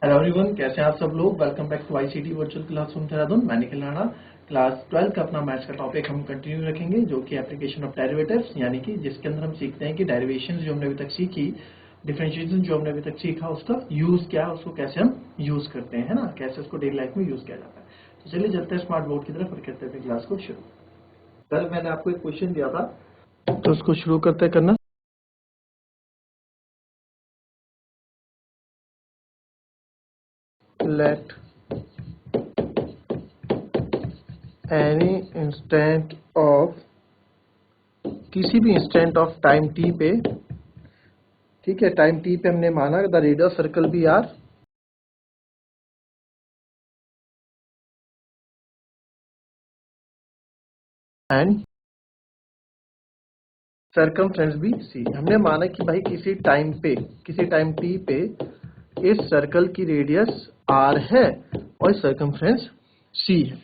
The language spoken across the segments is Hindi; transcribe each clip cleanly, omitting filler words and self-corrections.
हेलो एवरीवन, कैसे हैं आप सब लोग। Welcome back to ICT virtual classroom Dehradun. मैं निखिल राणा। क्लास 12 का अपना मैथ्स का टॉपिक हम कंटिन्यू रखेंगे, जो कि एप्लीकेशन ऑफ डेरिवेटिव्स, यानी कि जिसके अंदर हम सीखते हैं कि डेरिवेशन जो हमने अभी तक सीखी, डिफरेंशिएशन जो हमने अभी तक सीखा, उसका यूज क्या है, उसको कैसे हम यूज करते हैं, है ना, कैसे उसको डेली लाइफ में यूज किया जाता है। तो चलिए चलते हैं स्मार्ट बोर्ड की तरफ और करते हैं क्लास को शुरू। कल मैंने आपको एक क्वेश्चन दिया था, तो उसको शुरू करते करना। लेट एनी इंस्टेंट ऑफ, किसी भी इंस्टेंट ऑफ टाइम टी पे, ठीक है, टाइम टी पे हमने माना द रेडियस सर्कल भी आर एंड सर्कमफ्रेंस भी सी। हमने माना कि भाई किसी टाइम पे, किसी टाइम टी पे इस सर्कल की रेडियस आर है और सर्कमफ्रेंस सी है।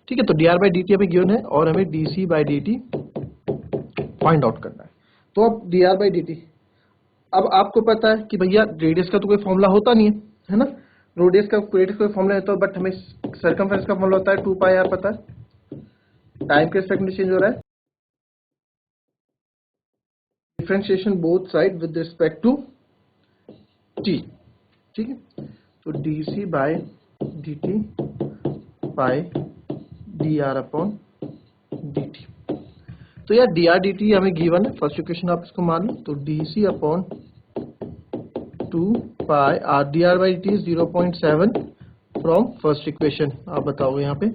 ठीक है, तो D R by D T हमें गिवन है और हमें D C by D T find out करना है। तो अब D R by D T, अब आपको पता है कि भैया रेडियस का तो कोई फॉर्मूला होता नहीं है ना। रेडियस का कोई फॉर्मूला होता है, बट हमें सर्कमफ्रेंस का फॉर्मूला होता है 2 पाई आर। पता है टाइम के रिस्पेक्ट में चेंज हो रहा है, differentiation both side with respect to T. ठीक है, तो D C by D T by D R upon D T. तो यार डी आर डी टी हमें गिवन है, फर्स्ट इक्वेशन आप इसको मान लो। तो D C upon 2 pi R D R by D T 0.7 from first equation. आप बताओगे यहाँ पे,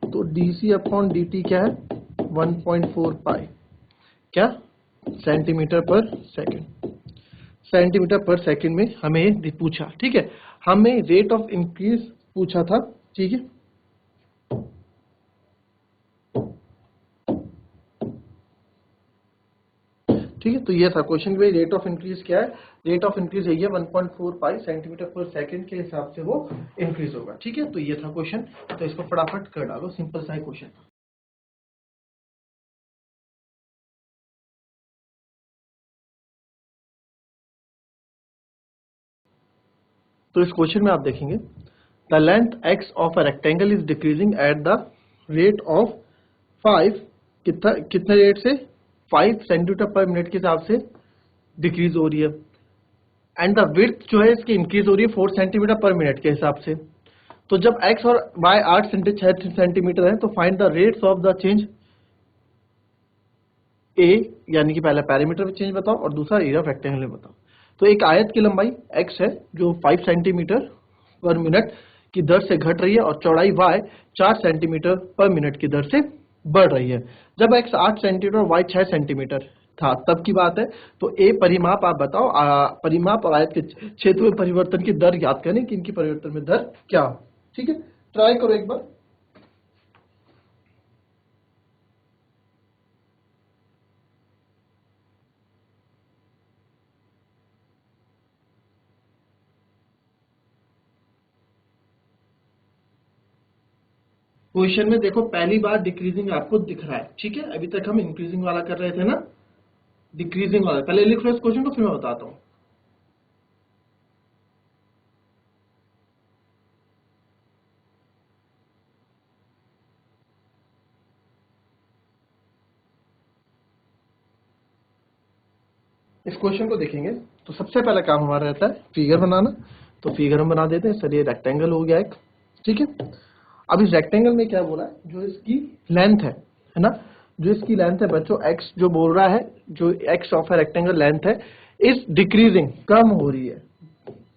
तो D C upon D T क्या है, 1.4 पाई, क्या, सेंटीमीटर पर सेकेंड। सेंटीमीटर पर सेकंड में हमें पूछा, ठीक है, हमें रेट ऑफ इंक्रीज पूछा था। ठीक है, ठीक है, तो ये था क्वेश्चन में रेट ऑफ इंक्रीज क्या है। रेट ऑफ इंक्रीज यही है 1.4 पाई सेंटीमीटर पर सेकंड के हिसाब से वो इंक्रीज होगा। ठीक है, तो ये था क्वेश्चन, तो इसको फटाफट कर डालो, सिंपल सा क्वेश्चन। तो इस क्वेश्चन में आप देखेंगे the length x of a rectangle is decreasing at the rate of 5, कितने रेट से, 5 सेंटीमीटर पर मिनट के हिसाब से डिक्रीज हो रही है। एंड द विड्थ जो है इसकी इंक्रीज हो रही है 4 सेंटीमीटर पर मिनट के हिसाब से। तो जब x और y 8 सेंटीमीटर है, तो find the rates of the change a, यानी कि पहला पैरामीटर में चेंज बताओ और दूसरा एरिया ऑफ रेक्टेंगल में बताओ। तो एक आयत की लंबाई x है जो 5 सेंटीमीटर पर मिनट की दर से घट रही है और चौड़ाई y 4 सेंटीमीटर पर मिनट की दर से बढ़ रही है। जब x 8 सेंटीमीटर और y 6 सेंटीमीटर था तब की बात है। तो a परिमाप आप बताओ, परिमाप और आयत के क्षेत्र में परिवर्तन की दर याद करें कि इनकी परिवर्तन में दर क्या हो। ठीक है, ट्राई करो एक बार। क्वेश्चन में देखो पहली बार डिक्रीजिंग आपको दिख रहा है। ठीक है, अभी तक हम इंक्रीजिंग वाला कर रहे थे ना, डिक्रीजिंग वाला। पहले लिख लो इस क्वेश्चन को, फिर मैं बताता हूँ। इस क्वेश्चन को देखेंगे तो सबसे पहला काम हमारा रहता है फिगर बनाना। तो फिगर हम बना देते हैं। सर ये रेक्टेंगल हो गया एक, ठीक है। अब इस रेक्टेंगल में क्या बोला है, जो इसकी लेंथ है ना, जो इसकी लेंथ है बच्चों, एक्स जो बोल रहा है, जो एक्स ऑफ है रेक्टेंगल लेंथ है, इस डिक्रीजिंग, कम हो रही है,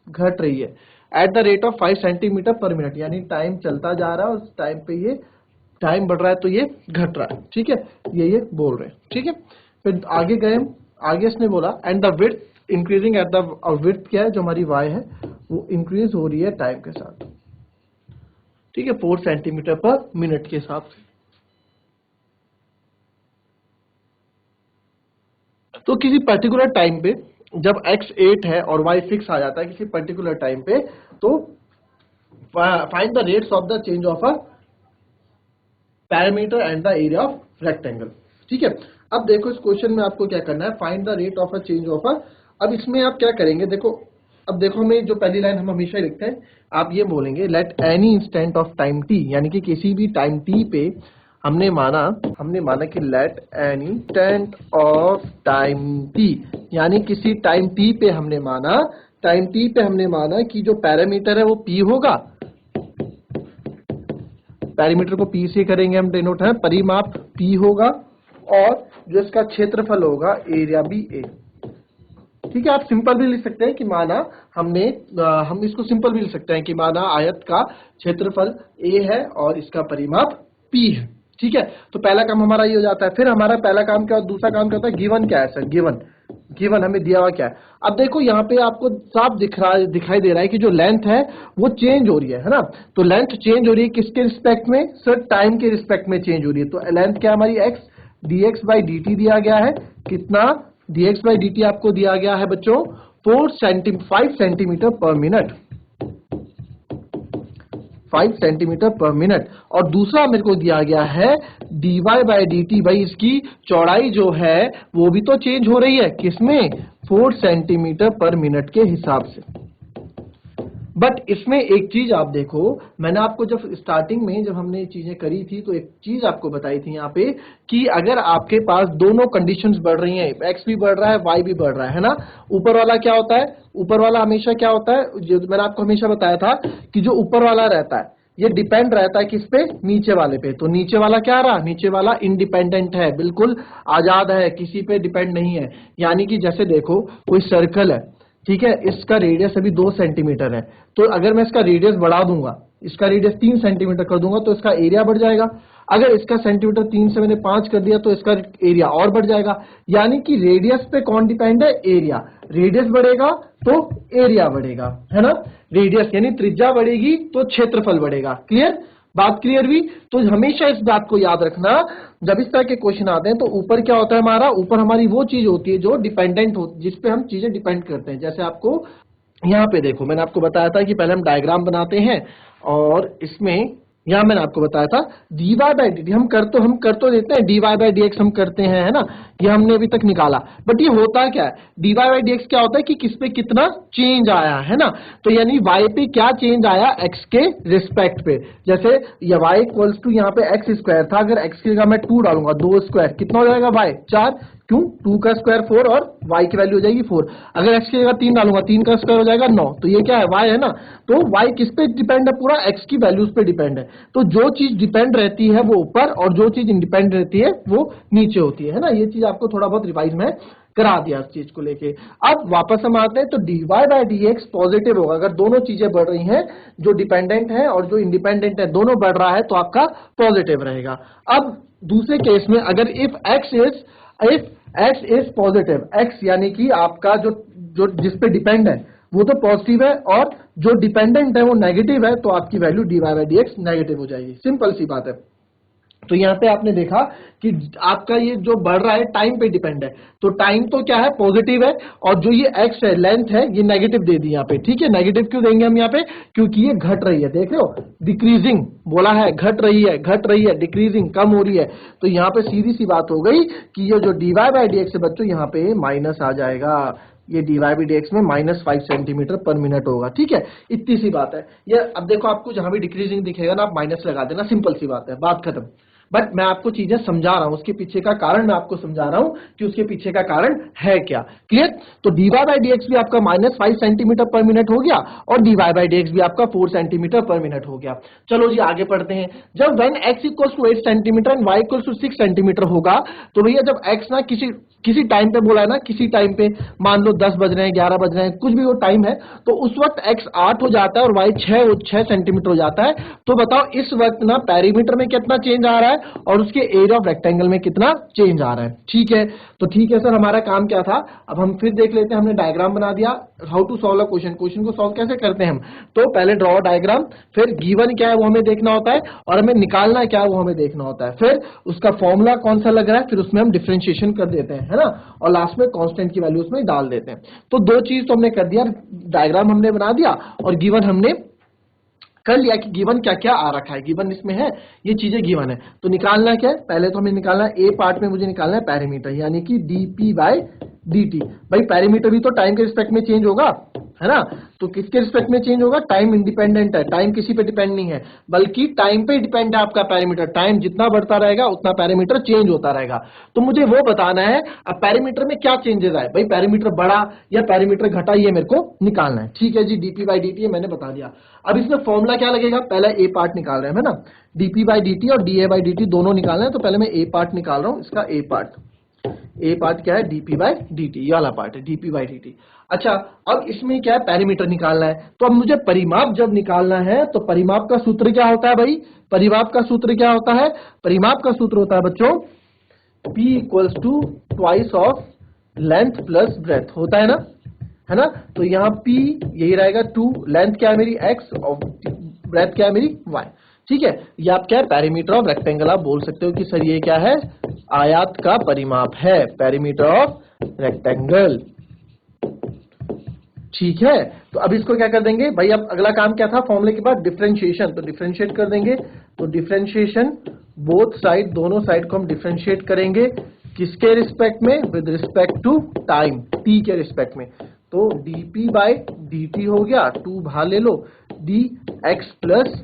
घट रही है at the rate of 5 centimetre per minute. यानी टाइम चलता जा रहा है और उस टाइम पे ये टाइम बढ़ रहा है तो ये घट रहा है। ठीक है, ये बोल रहे हैं। ठीक है, फिर आगे गए हम, आगे इसने बोला and the width increasing at the, और विड्थ क्या है, जो हमारी वाई है वो इंक्रीज हो रही है टाइम के साथ। ठीक है, 4 सेंटीमीटर पर मिनट के हिसाब से। तो किसी पर्टिकुलर टाइम पे जब x 8 है और y 6 आ जाता है किसी पर्टिकुलर टाइम पे, तो find the rates of the change of a parameter and the area of rectangle. ठीक है, अब देखो इस क्वेश्चन में आपको क्या करना है, find the rate of a change of a. अब इसमें आप क्या करेंगे, देखो अब देखो हमें जो पहली लाइन हम हमेशा लिखते हैं, आप ये बोलेंगे let any instant of time T, यानी कि किसी भी टाइम टी पे हमने माना कि let any instant of time T, यानी किसी टाइम टी पे हमने माना कि जो पैरामीटर है वो पी होगा। पैरामीटर को पी से करेंगे हम डिनोट, है परिमाप पी होगा, और जो इसका क्षेत्रफल होगा एरिया बी ए। ठीक है, आप सिंपल भी लिख सकते हैं कि माना हम इसको सिंपल भी लिख सकते हैं कि माना आयत का क्षेत्रफल ए है और इसका परिमाप पी है। ठीक है, तो पहला काम हमारा ये हो जाता है। फिर हमारा पहला काम क्या, दूसरा काम क्या होता है, गिवन क्या है सर, गिवन हमें दिया हुआ क्या है। अब देखो यहाँ पे आपको साफ दिखाई दे रहा है कि जो लेंथ है वो चेंज हो रही है ना। तो लेंथ चेंज हो रही है किसके रिस्पेक्ट में सर, टाइम के रिस्पेक्ट में चेंज हो रही है। तो लेंथ क्या हमारी x dx बाई dt दिया गया है, कितना dx बाई dt आपको दिया गया है बच्चों 5 centimetre per minute, 5 centimetre per minute. और दूसरा मेरे को दिया गया है dy बाई dt, भाई इसकी चौड़ाई जो है वो भी तो चेंज हो रही है, किसमें 4 सेंटीमीटर पर मिनट के हिसाब से। बट इसमें एक चीज आप देखो, मैंने आपको जब स्टार्टिंग में जब हमने चीजें करी थी तो एक चीज आपको बताई थी यहाँ पे कि अगर आपके पास दोनों कंडीशंस बढ़ रही हैं, x भी बढ़ रहा है y भी बढ़ रहा है ना, ऊपर वाला क्या होता है, ऊपर वाला हमेशा क्या होता है, जो मैंने आपको हमेशा बताया था कि जो ऊपर वाला रहता है ये डिपेंड रहता है किस पे, नीचे वाले पे। तो नीचे वाला क्या रहा, नीचे वाला इंडिपेंडेंट है, बिल्कुल आजाद है, किसी पे डिपेंड नहीं है। यानी कि जैसे देखो कोई सर्कल है, ठीक है, इसका रेडियस अभी 2 सेंटीमीटर है, तो अगर मैं इसका रेडियस बढ़ा दूंगा, इसका रेडियस 3 सेंटीमीटर कर दूंगा तो इसका एरिया बढ़ जाएगा। अगर इसका सेंटीमीटर 3 से मैंने 5 कर दिया तो इसका एरिया और बढ़ जाएगा। यानी कि रेडियस पे कौन डिपेंड है, एरिया। रेडियस बढ़ेगा तो एरिया बढ़ेगा, है ना। रेडियस यानी त्रिज्या बढ़ेगी तो क्षेत्रफल बढ़ेगा। क्लियर, बात क्लियर हुई। तो हमेशा इस बात को याद रखना, जब इस तरह के क्वेश्चन आते हैं तो ऊपर क्या होता है हमारा, ऊपर हमारी वो चीज होती है जो डिपेंडेंट होती है, जिसपे हम चीजें डिपेंड करते हैं। जैसे आपको यहाँ पे देखो, मैंने आपको बताया था कि पहले हम डायग्राम बनाते हैं, और इसमें यहाँ मैंने आपको बताया था dy बाई डी, हम कर तो देते हैं, dy बाई dx हम करते हैं, है ना, ये हमने अभी तक निकाला। बट ये होता क्या है, dy बाई dx क्या होता है कि किस पे कितना चेंज आया है ना। तो यानी y पे क्या चेंज आया, x के रिस्पेक्ट पे। जैसे ये y इक्वल्स टू यहाँ पे x स्क्वायर था, अगर x की जगह मैं 2 डालूंगा, 2 स्क्वायर कितना हो जाएगा y, 4, क्यों, 2 का स्क्वायर 4 और y की वैल्यू हो जाएगी 4। अगर x की जगह 3 डालूंगा, 3 का स्क्वायर हो जाएगा 9, तो ये क्या है, y है ना। तो y किस पे डिपेंड है, पूरा x की वैल्यूज पे डिपेंड है। तो जो चीज डिपेंड रहती है वो ऊपर, और जो चीज इंडिपेंडेंट रहती है वो नीचे होती है ना। ये चीज आपको थोड़ा बहुत रिवाइज में करा दिया इस चीज को लेके। अब वापस हम आते हैं, तो dy बाई dx पॉजिटिव होगा अगर दोनों चीजें बढ़ रही हैं, जो डिपेंडेंट है और जो इंडिपेंडेंट है दोनों बढ़ रहा है, तो आपका पॉजिटिव रहेगा। अब दूसरे केस में अगर if x is positive, x यानी कि आपका जो जिस पे डिपेंड है वो तो पॉजिटिव है, और जो डिपेंडेंट है वो नेगेटिव है, तो आपकी value dy by dx negative हो जाएगी। सिंपल सी बात है। तो यहाँ पे आपने देखा कि आपका ये जो बढ़ रहा है टाइम पे डिपेंड है, तो टाइम तो क्या है, पॉजिटिव है, और जो ये x है, लेंथ है, ये नेगेटिव दे दी यहाँ पे। ठीक है, नेगेटिव क्यों देंगे हम यहाँ पे, क्योंकि ये घट रही है, देख रहे हो, डिक्रीजिंग बोला है, घट रही है, डिक्रीजिंग कम हो रही है। तो यहाँ पे सीधी सी बात हो गई कि ये जो dy बाई dx है बच्चों, यहाँ पे माइनस आ जाएगा, ये dy बाई dx में -5 सेंटीमीटर पर मिनट होगा। ठीक है, इतनी सी बात है ये। अब देखो आपको जहां भी डिक्रीजिंग दिखेगा ना, आप माइनस लगा देना, सिंपल सी बात है, बात खत्म। बट मैं आपको चीजें समझा रहा हूं, उसके पीछे का कारण मैं आपको समझा रहा हूं कि उसके पीछे का कारण है क्या। क्लियर। तो dy बाई dx भी आपका -5 सेंटीमीटर पर मिनट हो गया, और dy बाई dx भी आपका 4 सेंटीमीटर पर मिनट हो गया। चलो जी आगे पढ़ते हैं। जब when x equals to 8 centimetre and y equals to 6 centimetre होगा, तो भैया जब x ना किसी टाइम पे बोला है ना, किसी टाइम पे मान लो 10 बज रहे हैं, 11 बज रहे हैं, कुछ भी वो टाइम है, तो उस वक्त x 8 हो जाता है और y 6 सेंटीमीटर हो जाता है। तो बताओ इस वक्त ना पेरीमीटर में कितना चेंज आ रहा है और उसके एरिया ऑफ रेक्टेंगल में कितना चेंज आ रहा है। ठीक है, तो ठीक है सर, हमारा काम क्या था, अब हम फिर देख लेते हैं। हमने डायग्राम बना दिया, how to solve a question को सॉल्व कैसे करते हैं हम। तो पहले ड्रॉ डायग्राम, फिर गिवन क्या है वो हमें देखना होता है, और हमें निकालना क्या है वो हमें देखना होता है, फिर उसका फॉर्मूला कौन सा लग रहा है, फिर उसमें हम डिफरेंशिएशन कर देते हैं, है ना, और लास्ट में कांस्टेंट की वैल्यू उसमें डाल देते हैं। तो दो चीज तो हमने कर दिया, डायग्राम हमने बना दिया और गिवन हमने कर लिया कि गिवन क्या क्या आ रखा है, गिवन इसमें है, ये चीजें गिवन है। तो निकालना क्या है, पहले तो हमें निकालना है, ए पार्ट में मुझे निकालना है पैरामीटर, यानी कि dp बाई dt। भाई पेरीमीटर भी तो टाइम के रिस्पेक्ट में चेंज होगा, है ना? तो किसके रिस्पेक्ट में चेंज होगा? टाइम इंडिपेंडेंट है, टाइम किसी पे डिपेंड नहीं है, बल्कि टाइम पे डिपेंड है आपका पेरीमीटर। टाइम जितना बढ़ता रहेगा उतना पेरीमीटर चेंज होता रहेगा। तो मुझे वो बताना है अब पेरीमीटर में क्या चेंजेस आए, भाई पेरीमीटर बढ़ा या पेरीमीटर घटा, ये मेरे को निकालना है। ठीक है जी, डीपी बाई डी मैंने बता दिया। अब इसमें फॉर्मूला क्या लगेगा? पहले ए पार्ट निकाल रहे हैं, है ना? डीपी बाई डी और डी ए बाई डी दोनों निकालना है। तो पहले मैं ए पार्ट निकाल रहा हूं, इसका ए पार्ट क्या है? डीपी बाई डी, ये वाला पार्ट है डीपी बाई डी। अच्छा, अब इसमें क्या है? पेरीमीटर निकालना है। तो अब मुझे परिमाप जब निकालना है तो परिमाप का सूत्र क्या होता है भाई? परिमाप का सूत्र क्या होता है? परिमाप का सूत्र होता है बच्चों P equals to twice of length plus breadth, होता है ना, है ना? तो यहाँ P यही रहेगा 2, लेंथ क्या है मेरी x और ब्रेथ क्या है मेरी y। ठीक है, ये आप क्या है? Perimeter of rectangle. आप बोल सकते हो कि सर ये क्या है? आयत का परिमाप है, पेरीमीटर ऑफ रेक्टेंगल। ठीक है, तो अब इसको क्या कर देंगे भाई? अब अगला काम क्या था? फॉर्मूले के बाद डिफरेंशिएशन, तो डिफरेंशिएट कर देंगे। तो डिफरेंशिएशन बोथ साइड, दोनों साइड को हम डिफरेंशिएट करेंगे, किसके रिस्पेक्ट में? With respect to time, t के रिस्पेक्ट में। तो dp बाई dt हो गया, 2 बाहर ले लो, dx plus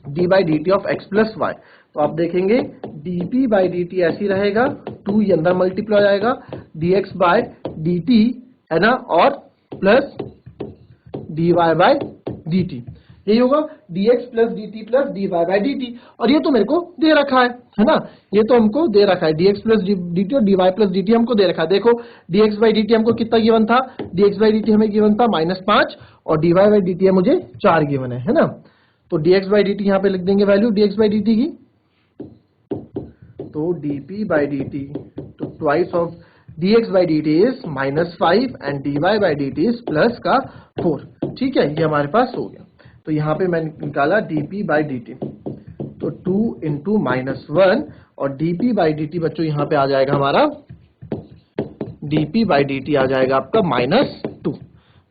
d by D T of x plus Y. तो आप देखेंगे dp बाई dt ऐसी रहेगा, 2 ये अंदर मल्टीप्लाई हो जाएगा, dx बाय dt, है ना, और प्लस dy बाय dt, यही होगा dx plus dt plus dy by dt। और ये तो मेरे को दे रखा है ना? ये तो हमको दे रखा है, dx प्लस dt और dy प्लस dt हमको दे रखा है। देखो dx बाई dt हमको कितना गिवन था? dx बाई dt हमें गिवन था -5 और dy बाई dt है मुझे 4 गिवन है ना? तो dx बाई dt यहाँ पे लिख देंगे वैल्यू dx बाई dt की। तो dp बाई dt, तो twice of dx by dt is -5 and dy by dt is plus का 4। ठीक है, ये हमारे पास हो गया। तो यहाँ पे मैंने निकाला dp बाई dt, तो 2 इंटू -1 और dp बाई dt बच्चों यहाँ पे आ जाएगा हमारा, dp बाई dt आ जाएगा आपका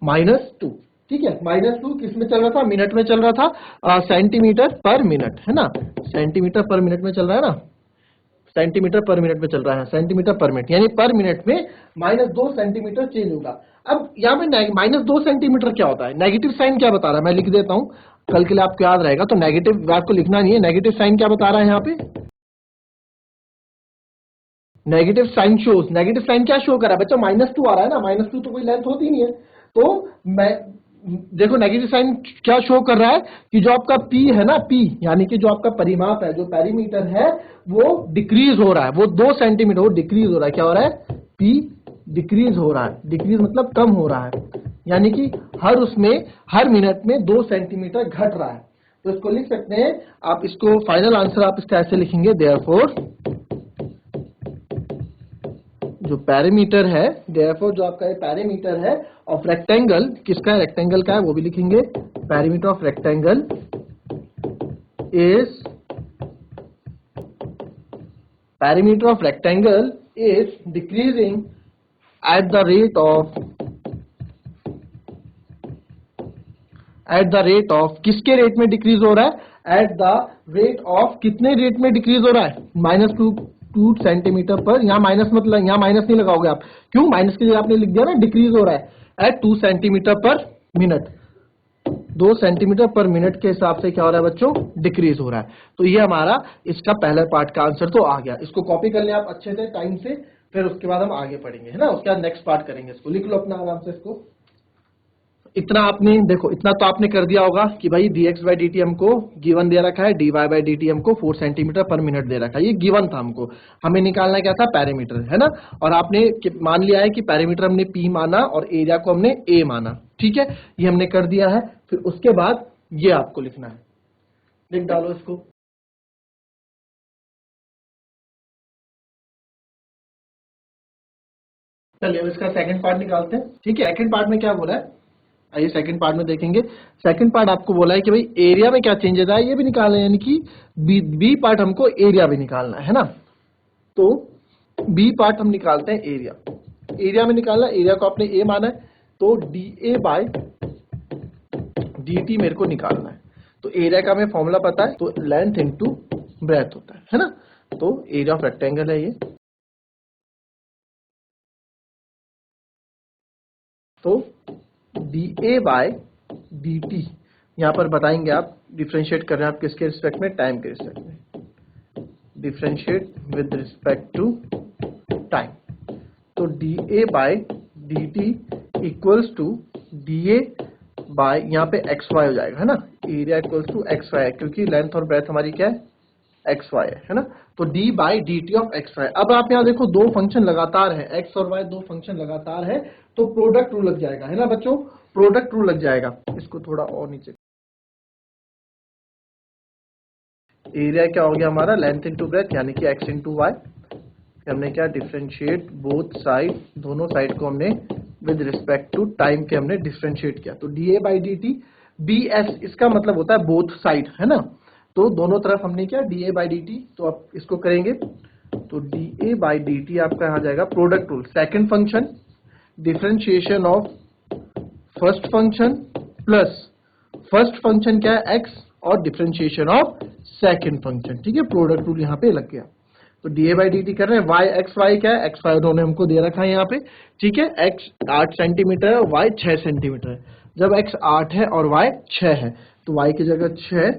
-2। ठीक है, -2 किस में चल रहा था? मिनट में चल रहा था, सेंटीमीटर पर मिनट, है ना? सेंटीमीटर पर मिनट में चल रहा है ना? सेंटीमीटर पर मिनट में चल रहा है, सेंटीमीटर पर मिनट, यानी पर मिनट में -2 सेंटीमीटर चेंज होगा। अब यहाँ पे -2 सेंटीमीटर क्या होता है? नेगेटिव साइन क्या बता रहा है? मैं लिख देता हूं, कल के लिए आपको याद रहेगा। तो नेगेटिव आपको लिखना नहीं है, नेगेटिव साइन क्या बता रहा है यहाँ पे? Negative sign shows, negative sign क्या शो कर रहा है बच्चों? -2 आ रहा है ना? -2 तो कोई लेंथ होती नहीं है। तो मैं देखो नेगेटिव साइन क्या शो कर रहा है कि जो आपका P है ना, P यानी कि जो आपका परिमाप है, जो पेरीमीटर है, वो डिक्रीज हो रहा है, वो 2 सेंटीमीटर वो डिक्रीज हो रहा है। क्या हो रहा है? P डिक्रीज हो रहा है, डिक्रीज मतलब कम हो रहा है, यानी कि हर मिनट में 2 सेंटीमीटर घट रहा है। तो इसको लिख सकते हैं आप, इसको फाइनल आंसर आप इसका ऐसे लिखेंगे, देयरफॉर जो पैरामीटर है, देयरफॉर जो आपका ये पैरामीटर है ऑफ रेक्टेंगल, किसका है? रेक्टेंगल का है, वो भी लिखेंगे। Parameter of rectangle is decreasing at the rate of किसके रेट में डिक्रीज हो रहा है? एट द रेट ऑफ कितने रेट में डिक्रीज हो रहा है? -2 सेंटीमीटर पर। यहाँ माइनस मतलब, यहाँ माइनस नहीं लगाओगे आप, क्यों? माइनस के लिए आपने लिख दिया ना, डिक्रीज हो रहा है at 2 centimetre per minute, 2 centimetre per minute के हिसाब से क्या हो रहा है बच्चों? डिक्रीज हो रहा है। तो ये हमारा इसका पहला पार्ट का आंसर तो आ गया। इसको कॉपी कर लें आप अच्छे से टाइम से, फिर उसके बाद हम आगे पढ़ेंगे, है ना? उसके बाद नेक्स्ट पार्ट करेंगे। इसको लिख लो अपना आराम से। इसको इतना आपने देखो, इतना तो आपने कर दिया होगा कि भाई dx बाई डी टी हमको गिवन दे रखा है, dy बाई डी टी हमको 4 सेंटीमीटर पर मिनट दे रखा है, ये गिवन था हमको। हमें निकालना क्या था? पैरामीटर, है ना? और आपने मान लिया है कि पैरामीटर हमने p माना और एरिया को हमने a माना। ठीक है, ये हमने कर दिया है। फिर उसके बाद ये आपको लिखना है, लिख डालो इसको। चलिए अब इसका सेकंड पार्ट निकालते हैं। ठीक है, सेकंड पार्ट में क्या बोला है, आइए सेकंड पार्ट में देखेंगे। सेकंड पार्ट आपको बोला है कि भाई एरिया में क्या चेंजेस आए ये भी निकालना है, यानी कि बी पार्ट हमको एरिया भी निकालना है ना? तो बी पार्ट हम निकालते हैं एरिया। एरिया में निकालना, एरिया को आपने ए माना है, तो D A by D T मेरे को निकालना है। तो एरिया का हमें फॉर्मूला पता है, तो लेंथ इंटू ब्रेथ होता है ना? तो एरिया ऑफ रेक्टेंगल है ये। तो dA बाय dt यहाँ पर बताएंगे आप, डिफ्रेंशिएट कर रहे हैं आप किसके रिस्पेक्ट में, टाइम के रिस्पेक्ट में, differentiate with respect to time. तो dA by dt equals to dA by यहाँ पे xy हो जाएगा, है ना, एरिया इक्वल्स टू xy है क्योंकि लेंथ और ब्रेथ हमारी क्या है, xy है ना। तो d by dt of xy। अब आप यहाँ देखो दो फंक्शन लगातार है, x और y दो फंक्शन लगातार है, तो प्रोडक्ट रूल लग जाएगा, है ना बच्चों, प्रोडक्ट रूल लग जाएगा। इसको थोड़ा और नीचे, एरिया क्या हो गया हमारा, लेंथ इंटू ब्रेथ यानी कि x इंटू वाई। हमने क्या डिफरेंशिएट बोथ साइड, दोनों साइड को हमने विद रिस्पेक्ट टू टाइम के हमने डिफरेंशिएट किया। तो dA बाई dt bs इसका मतलब होता है बोथ साइड, है ना, तो दोनों तरफ हमने क्या dA बाई dt। तो आप इसको करेंगे तो dA बाई dt आपका आ जाएगा product rule, second function differentiation of first function plus first function क्या है x और डिफरेंशिएशन ऑफ सेकंड फंक्शन, ठीक है, प्रोडक्ट रूल यहाँ पे लग गया। तो dA बाई dt कर रहे हैं, y x y क्या है, x y उन्होंने हमको दे रखा है यहाँ पे, ठीक है, x 8 सेंटीमीटर है और y 6 सेंटीमीटर है। जब x 8 है और y 6 है तो y की जगह 6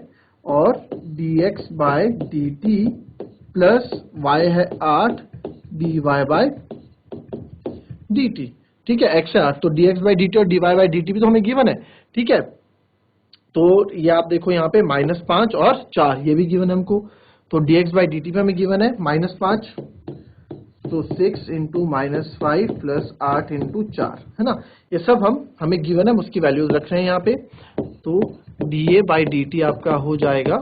और dx by dt plus y है 8 dy बाय dt, ठीक है, x है 8 तो dx बाय dt और dy बाय dt भी तो हमें गिवन है, ठीक है। तो ये आप देखो यहाँ पे -5 और 4 ये भी गिवन है हमको। तो dx बाई dt पे हमें गिवन है -5, तो 6 इंटू -5 प्लस 8 इंटू 4, है ना, ये सब हमें गिवन है, उसकी वैल्यूज रख रहे हैं यहाँ पे। तो dA बाई dt आपका हो जाएगा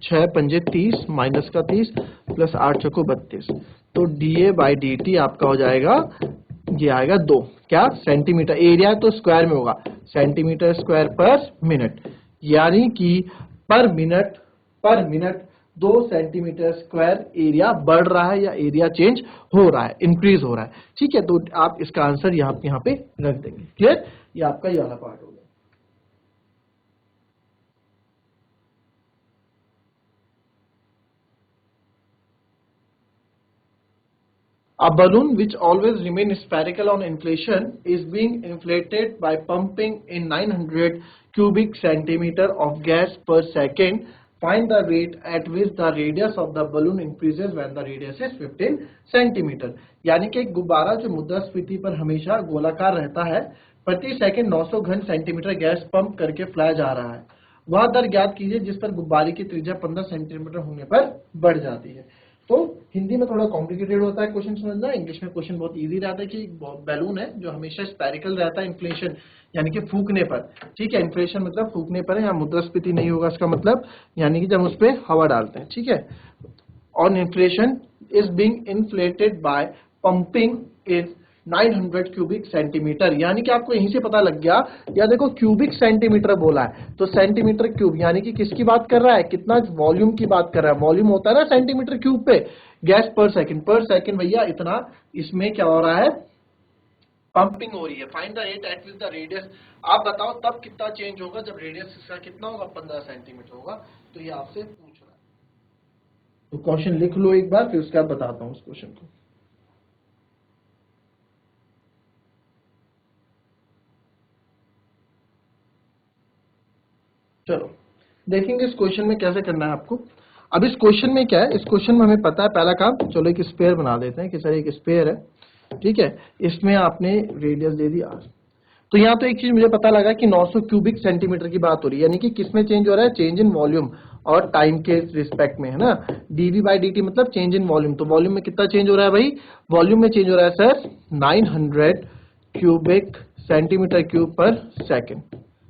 6 पंजे 30 माइनस का 30 प्लस 8 चौको 32। तो dA बाई dt आपका हो जाएगा, ये आएगा 2 क्या सेंटीमीटर, एरिया तो स्क्वायर में होगा, सेंटीमीटर स्क्वायर पर मिनट, यानी कि पर मिनट 2 सेंटीमीटर स्क्वायर एरिया बढ़ रहा है या एरिया चेंज हो रहा है, इंक्रीज हो रहा है, ठीक है। तो आप इसका आंसर यहाँ पे रख देंगे, क्लियर, ये आपका ये वाला पार्ट हो गया। A balloon which always remains spherical on inflation is being inflated by pumping in 900 cubic centimeter of gas per second. Find the rate at which the radius of the balloon increases when the radius is 15 centimeter. यानी कि एक गुब्बारा जो मुद्रास्फीति पर हमेशा गोलाकार रहता है, प्रति सेकंड 900 घन सेंटीमीटर गैस पंप करके फ्लाई जा रहा है, वह दर ज्ञात कीजिए जिस पर गुब्बारे की त्रिज्या 15 सेंटीमीटर होने पर बढ़ जाती है। तो हिंदी में थोड़ा कॉम्प्लिकेटेड होता है क्वेश्चन समझना, इंग्लिश में क्वेश्चन बहुत इजी रहता है कि बैलून है जो हमेशा स्पेरिकल रहता है इन्फ्लेशन यानी कि फूकने पर, ठीक है, इन्फ्लेशन मतलब फूकने पर है, यहाँ मुद्रास्फीति नहीं होगा इसका मतलब, यानी कि जब उस पर हवा डालते हैं, ठीक है। On inflation is being inflated by pumping is 900 cubic centimetre, यानी कि आपको यहीं से पता लग गया, या देखो क्यूबिक सेंटीमीटर बोला है तो सेंटीमीटर क्यूब यानी कि किसकी बात कर रहा है, कितना वॉल्यूम की बात कर रहा है, वॉल्यूम होता है ना सेंटीमीटर क्यूब पे, गैस पर सेकंड भैया इतना, इसमें क्या हो रहा है, पंपिंग हो रही है। Find the rate at which the radius, आप बताओ तब कितना चेंज होगा जब रेडियस इसका कितना होगा, 15 सेंटीमीटर होगा। तो ये आपसे पूछ रहा है, तो क्वेश्चन लिख लो एक बार, फिर उसके बाद बताता हूँ उस क्वेश्चन को। चलो देखेंगे इस क्वेश्चन में कैसे करना है आपको। अब इस क्वेश्चन में क्या है, इस क्वेश्चन में हमें पता है पहला काम, चलो एक स्पेयर बना देते हैं कि सर एक स्पेयर है, ठीक है, इसमें आपने रेडियस दे दी r। तो यहाँ तो एक चीज मुझे पता लगा कि 900 क्यूबिक सेंटीमीटर की बात हो रही है, यानी कि किसमें चेंज हो रहा है, चेंज इन वॉल्यूम और टाइम के रिस्पेक्ट में, है ना, dV बाई dt मतलब चेंज इन वॉल्यूम। तो वॉल्यूम में कितना चेंज हो रहा है भाई, वॉल्यूम में चेंज हो रहा है सर 900 क्यूबिक सेंटीमीटर क्यूब पर सेकेंड,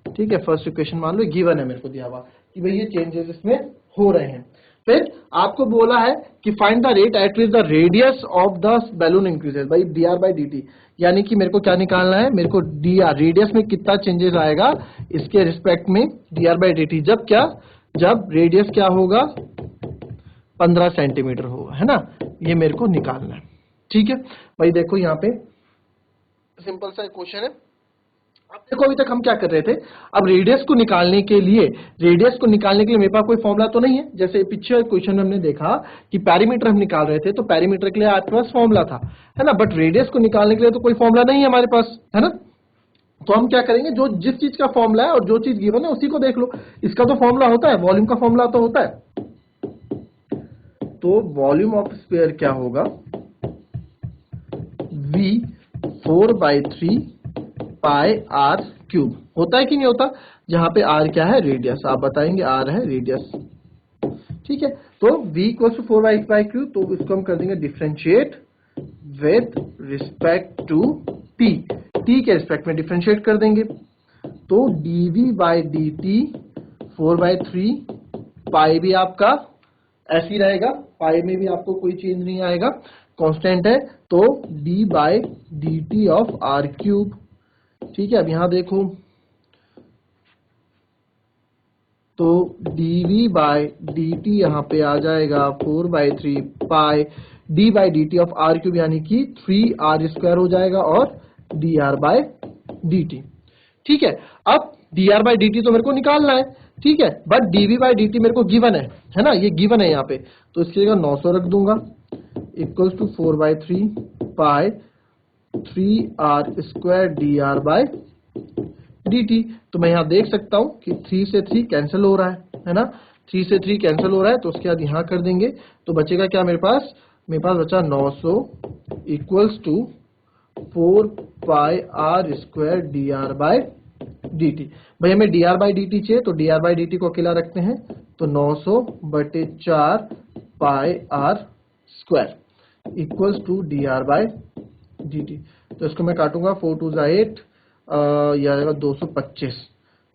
ठीक है। फर्स्ट इक्वेशन मान लो गिवन है, मेरे को दिया हुआ कि भाई ये चेंजेस इसमें हो रहे हैं। फिर आपको बोला है कि find the rate at which the radius of the balloon increases, भाई dr बाई dt, यानी कि मेरे को क्या निकालना है, मेरे को dr रेडियस में कितना चेंजेस आएगा इसके रिस्पेक्ट में dr बाई dt, जब क्या, जब रेडियस क्या होगा 15 सेंटीमीटर होगा, है ना, ये मेरे को निकालना है, ठीक है। भाई देखो यहाँ पे सिंपल सा क्वेश्चन है। अब देखो अभी तक हम क्या कर रहे थे, अब रेडियस को निकालने के लिए मेरे पास कोई फॉर्मूला तो नहीं है, जैसे पिछले क्वेश्चन में हमने देखा कि पैरीमीटर हम निकाल रहे थे, तो पैरीमीटर के लिए आपके पास फॉर्मूला था, है ना, बट रेडियस को निकालने के लिए तो कोई फॉर्मूला नहीं है हमारे पास, है ना। तो हम क्या करेंगे, जो जिस चीज का फॉर्मूला है और जो चीज गिवन है उसी को देख लो। इसका तो फॉर्मूला होता है, वॉल्यूम का फॉर्मूला तो होता है। तो वॉल्यूम ऑफ स्फीयर क्या होगा, V 4/3 पाई आर क्यूब। होता है कि नहीं होता, जहां पे आर क्या है, रेडियस। आप बताएंगे आर है रेडियस, ठीक है। तो V इक्वल टू 4/3 क्यूब, तो इसको हम कर देंगे differentiate with respect to T। T के रिस्पेक्ट में डिफ्रेंशिएट कर देंगे। तो dV/dt 4/3 पाई भी आपका ऐसे ही रहेगा, पाई में भी आपको कोई चेंज नहीं आएगा, कांस्टेंट है। तो d/dt ऑफ आर क्यूब, ठीक है। अब यहां देखो, तो dV/dt यहां पे आ जाएगा 4/3 पाई d/dt ऑफ आर क्यूब, यानी कि 3r² हो जाएगा, और dr/dt, ठीक है। अब dr/dt तो मेरे को निकालना है, ठीक है, बट dV/dt मेरे को गिवन है ना, ये गिवन है यहाँ पे। तो इसकी जगह 900 रख दूंगा, equals to 4/3 pi 3r² dr/dt। तो मैं यहां देख सकता हूं कि 3 से 3 कैंसिल हो रहा है ना, 3 से 3 कैंसिल हो रहा है। तो उसके बाद यहां कर देंगे, तो बचेगा क्या मेरे पास बचा 900 equals to 4 pi r² dr/dt। भाई हमें dr/dt चाहिए, तो dr/dt को अकेला रखते हैं, तो 900/4 पाई r² इक्वल्स टू dr/dt। तो इसको मैं काटूंगा, 4 2 8, यह आ जाएगा 225।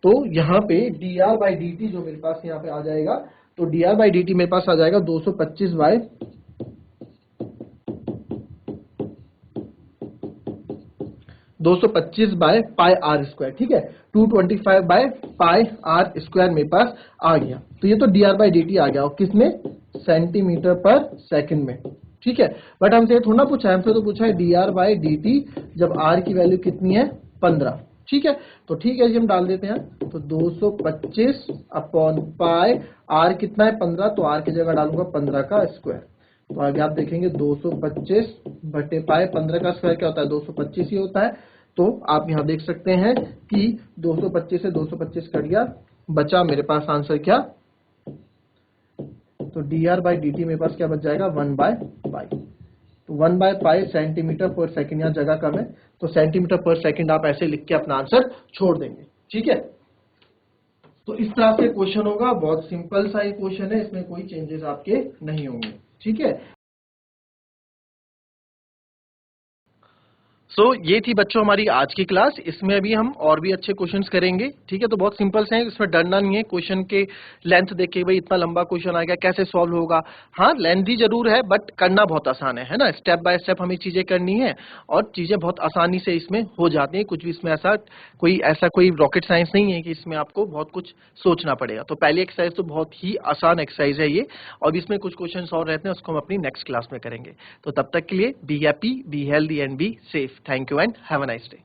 तो यहाँ पे dr/dt जो मेरे पास यहाँ पे आ जाएगा, तो dr/dt मेरे पास आ जाएगा 225/पाई r², ठीक है। 225/पाई r² मेरे पास आ गया। तो ये तो dr/dt आ गया, और किसमें, सेंटीमीटर पर सेकंड में, ठीक है। बट हमसे ये थोड़ा पूछा है, हमसे तो पूछा है dr/dt जब r की वैल्यू कितनी है, 15, ठीक है। तो ठीक है जी, हम डाल देते हैं। तो 225/पाई, r कितना है 15, तो r की जगह डालूंगा 15 का स्क्वायर। तो आगे आप देखेंगे 225/पाई 15 का स्क्वायर क्या होता है, 225 ही होता है। तो आप यहां देख सकते हैं कि 225 से 225 कट गया, बचा मेरे पास आंसर क्या, तो dr/dt मेरे पास क्या बच जाएगा, 1/पाई। तो 1/पाई सेंटीमीटर पर सेकंड, यहाँ जगह कम है, तो सेंटीमीटर पर सेकंड आप ऐसे लिख के अपना आंसर छोड़ देंगे, ठीक है। तो इस तरह से क्वेश्चन होगा, बहुत सिंपल सा ये क्वेश्चन है, इसमें कोई चेंजेस आपके नहीं होंगे, ठीक है। ये थी बच्चों हमारी आज की क्लास। इसमें अभी हम और भी अच्छे क्वेश्चंस करेंगे, ठीक है। तो बहुत सिंपल से हैं, इसमें डरना नहीं है। क्वेश्चन के लेंथ देख के भाई इतना लंबा क्वेश्चन आ गया, कैसे सॉल्व होगा। हाँ, लेंथी जरूर है, बट करना बहुत आसान है ना। स्टेप बाय स्टेप हमें चीजें करनी है, और चीजें बहुत आसानी से इसमें हो जाती है। कुछ भी इसमें ऐसा कोई रॉकेट साइंस नहीं है कि इसमें आपको बहुत कुछ सोचना पड़ेगा। तो पहली एक्सरसाइज तो बहुत ही आसान एक्सरसाइज है ये, और इसमें कुछ क्वेश्चन और रहते हैं, उसको हम अपनी नेक्स्ट क्लास में करेंगे। तो तब तक के लिए be happy, be healthy and be safe. Thank you and have a nice day.